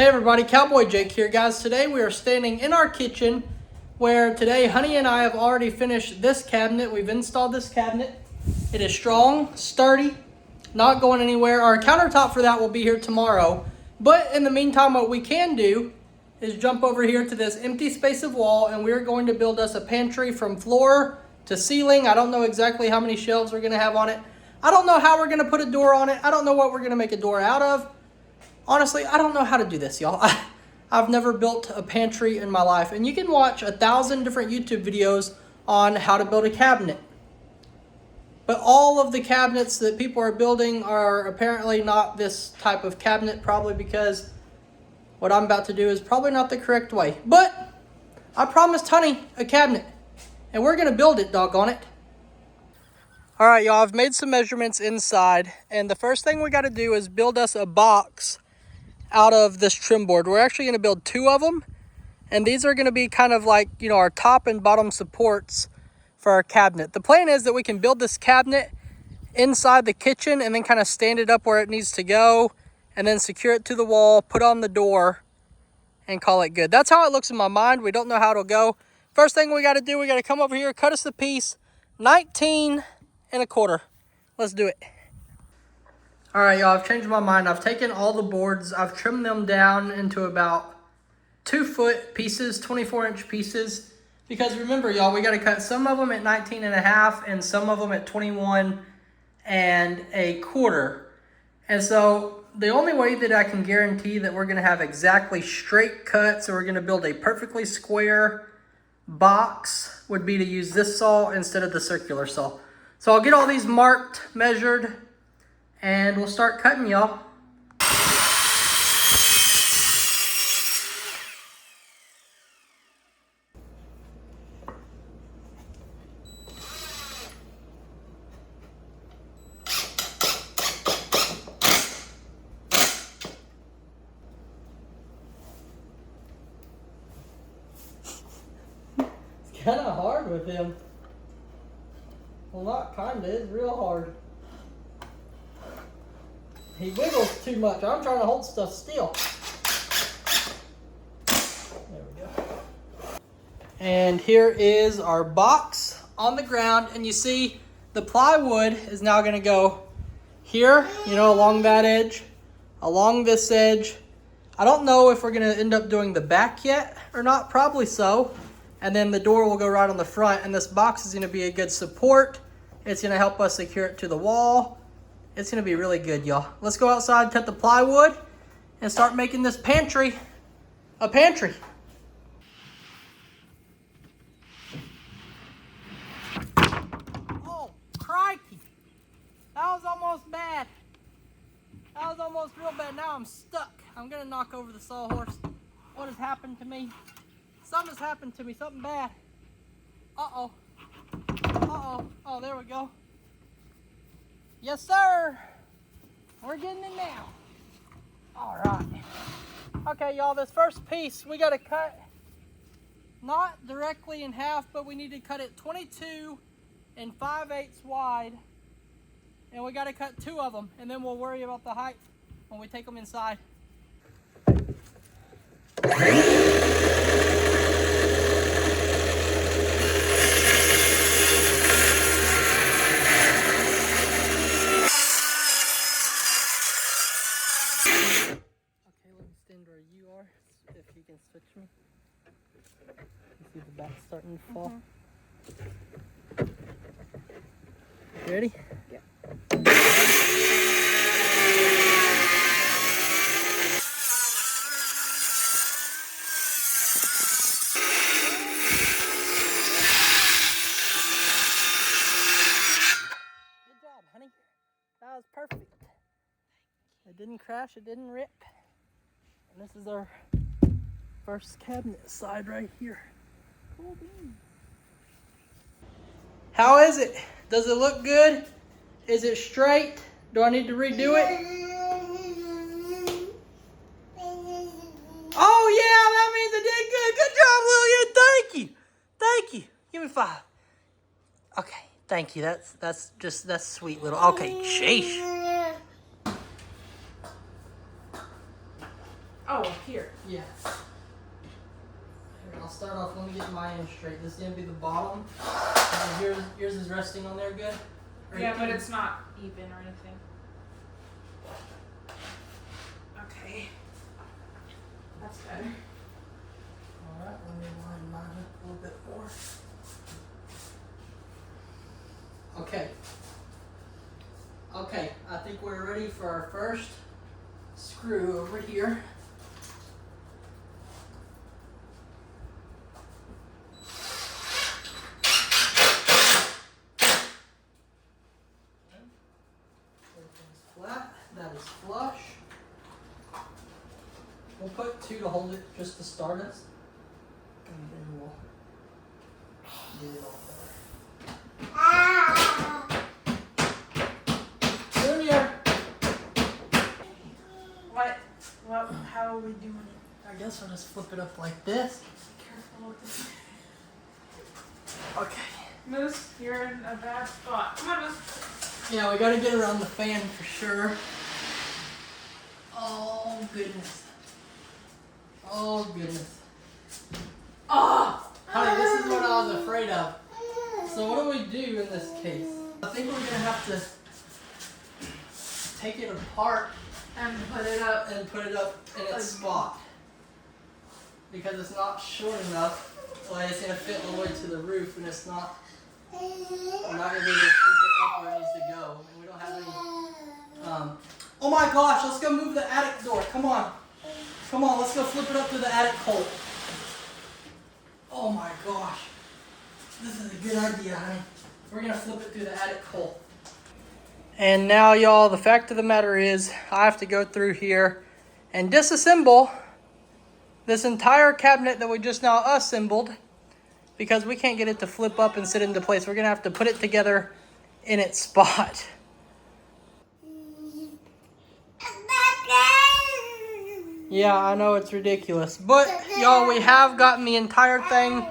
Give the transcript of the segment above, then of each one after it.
Hey everybody, Cowboy Jake here, guys. Today we are standing in our kitchen where today Honey and I have already finished this cabinet. We've installed this cabinet. It is strong, sturdy, not going anywhere. Our countertop for that will be here tomorrow. But in the meantime, what we can do is jump over here to this empty space of wall, and we're going to build us a pantry from floor to ceiling. I don't know exactly how many shelves we're going to have on it. I don't know how we're going to put a door on it. I don't know what we're going to make a door out of. Honestly, I don't know how to do this, y'all. I've never built a pantry in my life. And you can watch 1,000 different YouTube videos on how to build a cabinet. But all of the cabinets that people are building are apparently not this type of cabinet, probably because what I'm about to do is probably not the correct way. But I promised Honey a cabinet, and we're going to build it, doggone it. All right, y'all, I've made some measurements inside, and the first thing we got to do is build us a box out of this trim board. We're actually going to build 2 of them, and these are going to be kind of like, you know, our top and bottom supports for our cabinet. The plan is that we can build this cabinet inside the kitchen and then kind of stand it up where it needs to go and then secure it to the wall, put on the door, and call it good. That's how it looks in my mind. We don't know how it'll go. First thing we got to do, we got to come over here, cut us a piece, 19 1/4. Let's do it. All right, y'all, I've changed my mind. I've taken all the boards, I've trimmed them down into about 2-foot pieces, 24-inch pieces. Because remember, y'all, we got to cut some of them at 19 1/2 and some of them at 21 1/4. And so the only way that I can guarantee that we're going to have exactly straight cuts, or we're going to build a perfectly square box, would be to use this saw instead of the circular saw. So I'll get all these marked, measured, and we'll start cutting, y'all. It's kind of hard with him. Well, not kind of, it's real hard. He wiggles too much. I'm trying to hold stuff still. There we go. And here is our box on the ground. And you see the plywood is now going to go here, you know, along that edge, along this edge. I don't know if we're going to end up doing the back yet or not. Probably so. And then the door will go right on the front. And this box is going to be a good support. It's going to help us secure it to the wall. It's going to be really good, y'all. Let's go outside, cut the plywood, and start making this pantry a pantry. Oh, crikey. That was almost bad. That was almost real bad. Now I'm stuck. I'm going to knock over the sawhorse. What has happened to me? Something has happened to me. Something bad. Uh-oh. Uh-oh. Oh, there we go. Yes, sir. We're getting it now. All right. Okay, y'all, this first piece, we got to cut not directly in half, but we need to cut it 22 5/8 wide. And we got to cut 2 of them, and then we'll worry about the height when we take them inside. Where you are, if you can switch me. You see the back starting to fall. You ready? Yeah. Good job, honey. That was perfect. It didn't crash, it didn't rip. And this is our first cabinet side right here. Cool beans. How is it? Does it look good? Is it straight? Do I need to redo it? Oh yeah, that means I did good. Good job, Lillian. Thank you. Thank you. Give me 5. Okay, thank you. That's sweet little. Okay, sheesh. Oh, here. Yeah. Here, I'll start off. Let me get my end straight. This is gonna be the bottom. And yours is resting on there good. Yeah, but it's not even or anything. Okay. That's better. Alright, let me line mine up a little bit more. Okay. Okay, I think we're ready for our first screw over here. Everything's flat, that is flush. We'll put 2 to hold it just to start us. And then we'll get it all there. Junior! What? How are we doing it? I guess I'll just flip it up like this. Careful with this. Okay. Moose, you're in a bad spot. Come on, Moose. Yeah, we gotta get around the fan for sure. Oh, goodness. Oh, goodness. Oh! Honey, this is what I was afraid of. So what do we do in this case? I think we're gonna have to take it apart And put it up. and put it up in its spot. Because it's not short enough. Like it's gonna fit all the way to the roof and it's not, we're not gonna be able to flip it up where it needs to go. And we don't have any, oh my gosh, let's go move the attic door. Come on. Come on, let's go flip it up through the attic hole. Oh my gosh. This is a good idea, honey. We're gonna flip it through the attic hole. And now, y'all, the fact of the matter is, I have to go through here and disassemble this entire cabinet that we just now assembled because we can't get it to flip up and sit into place. We're gonna have to put it together in its spot. Yeah, I know it's ridiculous, but y'all, we have gotten the entire thing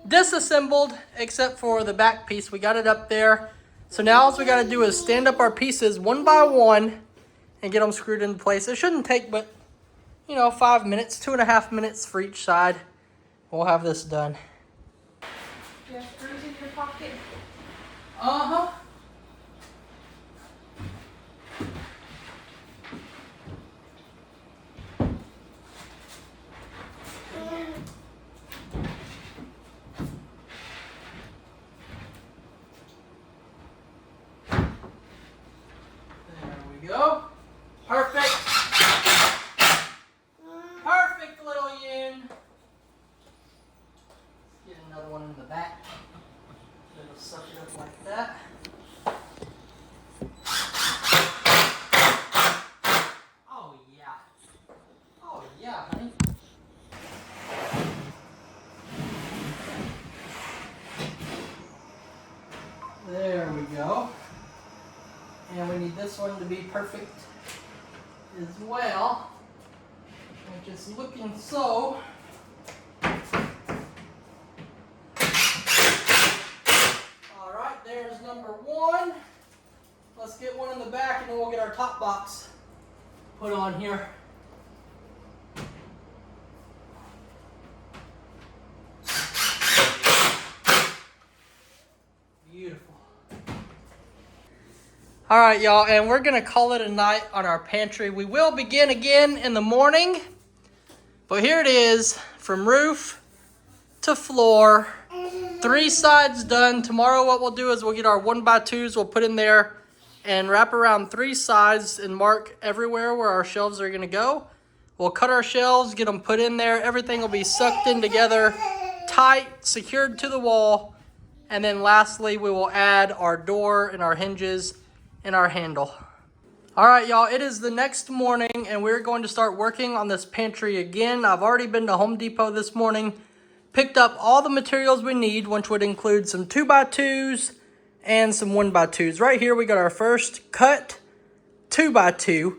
disassembled except for the back piece. We got it up there. So now all we got to do is stand up our pieces one by one and get them screwed into place. It shouldn't take but, 5 minutes, 2.5 minutes for each side. We'll have this done. You have screws in your pocket? Uh-huh. Go. Perfect. Perfect, little Yoon. Get another one in the back. It'll suck it up like that. Oh yeah. Oh yeah, honey. There we go. And we need this one to be perfect as well, which is looking so. All right, there's number 1. Let's get one in the back and then we'll get our top box put on here. Beautiful. All right, y'all, and we're gonna call it a night on our pantry. We will begin again in the morning, but here it is, from roof to floor, 3 sides done. Tomorrow what we'll do is we'll get our 1x2s, we'll put in there and wrap around 3 sides and mark everywhere where our shelves are gonna go. We'll cut our shelves, get them put in there. Everything will be sucked in together, tight, secured to the wall. And then lastly, we will add our door and our hinges and our handle. All right, y'all, it is the next morning and we're going to start working on this pantry again. I've already been to Home Depot this morning, picked up all the materials we need, which would include some 2x2s and some 1x2s. Right here, we got our first cut 2x2.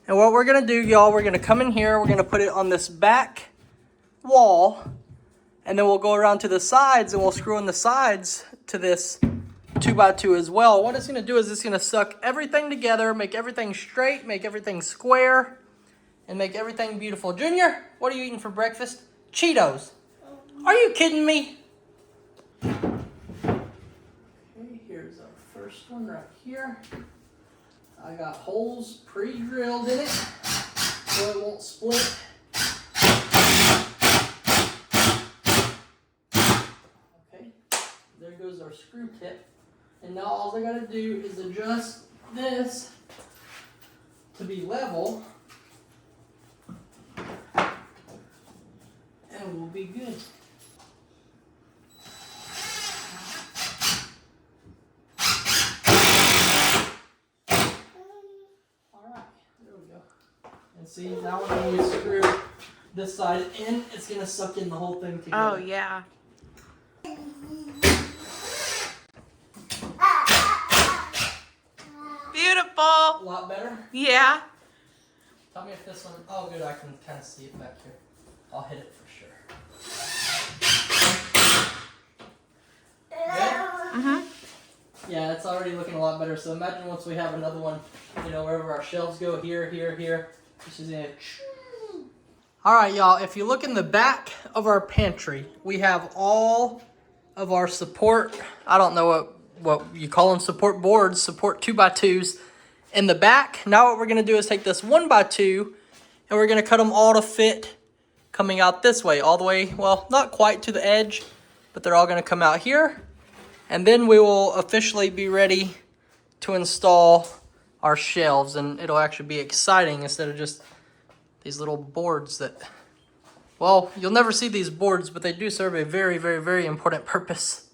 And what we're gonna do, y'all, we're gonna come in here, we're gonna put it on this back wall, and then we'll go around to the sides and we'll screw in the sides to this 2x2 as well. What it's going to do is it's going to suck everything together, make everything straight, make everything square, and make everything beautiful. Junior, what are you eating for breakfast? Cheetos. Are you kidding me? Okay, here's our first one right here. I got holes pre-drilled in it so it won't split. Okay, there goes our screw tip. And now all I gotta do is adjust this to be level, and we'll be good. Alright, there we go. And see, now when we screw this side in, it's gonna suck in the whole thing together. Oh, yeah. Beautiful. A lot better? Yeah. Tell me if this one, oh good, I can kind of see it back here. I'll hit it for sure. Good? Mm-hmm. Yeah, it's already looking a lot better. So imagine once we have another one, you know, wherever our shelves go, here, here, here. This is it. All right, y'all, if you look in the back of our pantry, we have all of our support, I don't know what you call them, support boards, support 2x2s in the back. Now what we're gonna do is take this 1x2 and we're gonna cut them all to fit coming out this way, all the way, well, not quite to the edge, but they're all gonna come out here. And then we will officially be ready to install our shelves, and it'll actually be exciting instead of just these little boards that, well, you'll never see these boards, but they do serve a very, very, very important purpose.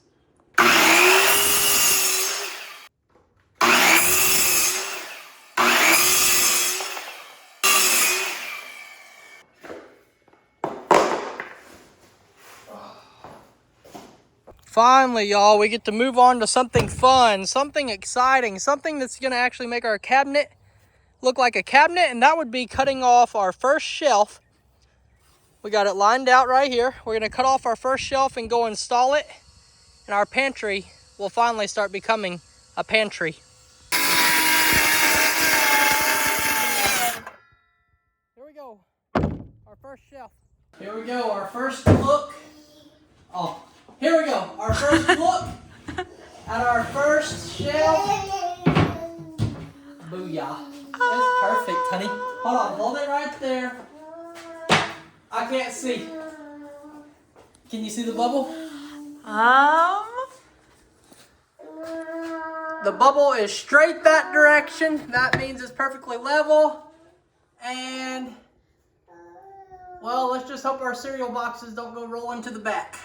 Finally, y'all, we get to move on to something fun, something exciting, something that's gonna actually make our cabinet look like a cabinet, and that would be cutting off our first shelf. We got it lined out right here. We're gonna cut off our first shelf and go install it, and our pantry will finally start becoming a pantry. Here we go, our first shelf. Here we go, our first look. Oh, here we go, our first look at our first shelf. Booyah. That's perfect, honey. Hold on, hold it right there. I can't see. Can you see the bubble? The bubble is straight that direction. That means it's perfectly level. And, well, let's just hope our cereal boxes don't go rolling to the back.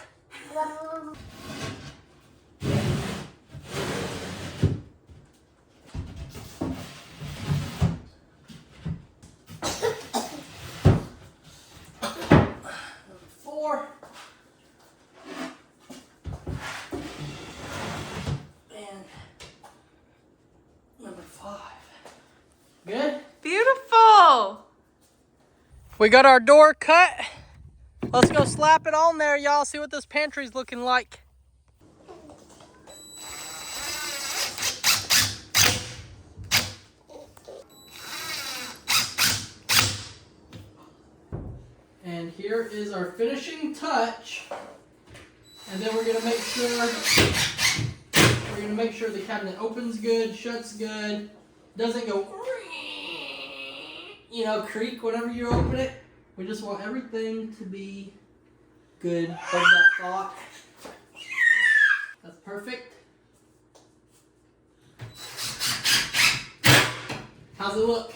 And number 5. Good? Beautiful. We got our door cut. Let's go slap it on there, y'all. See what this pantry's looking like. And here is our finishing touch. And then we're gonna make sure the cabinet opens good, shuts good, doesn't go, you know, creak whenever you open it. We just want everything to be good. Hold that thought. That's perfect. How's it look?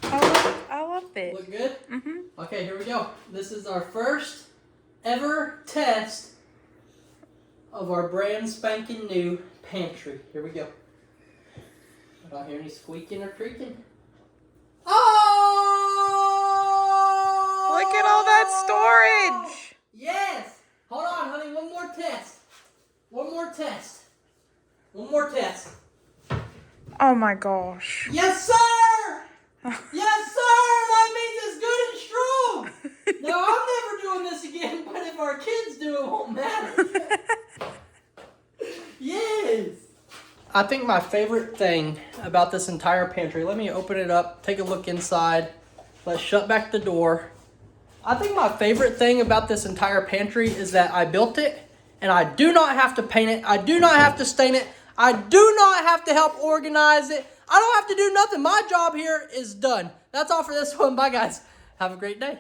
I love it. Look good? Mm-hmm. Okay, here we go. This is our first ever test of our brand spanking new pantry. Here we go. I don't hear any squeaking or creaking. Oh! Look at all that storage. Yes! Hold on, honey. One more test. One more test. One more test. Oh my gosh. Yes, sir! Yes, sir! That means it's good and strong! Now, I'm never doing this again, but if our kids do, it won't matter. Yes! I think my favorite thing about this entire pantry, let me open it up, take a look inside. Let's shut back the door. I think my favorite thing about this entire pantry is that I built it and I do not have to paint it. I do not have to stain it. I do not have to help organize it. I don't have to do nothing. My job here is done. That's all for this one. Bye, guys. Have a great day.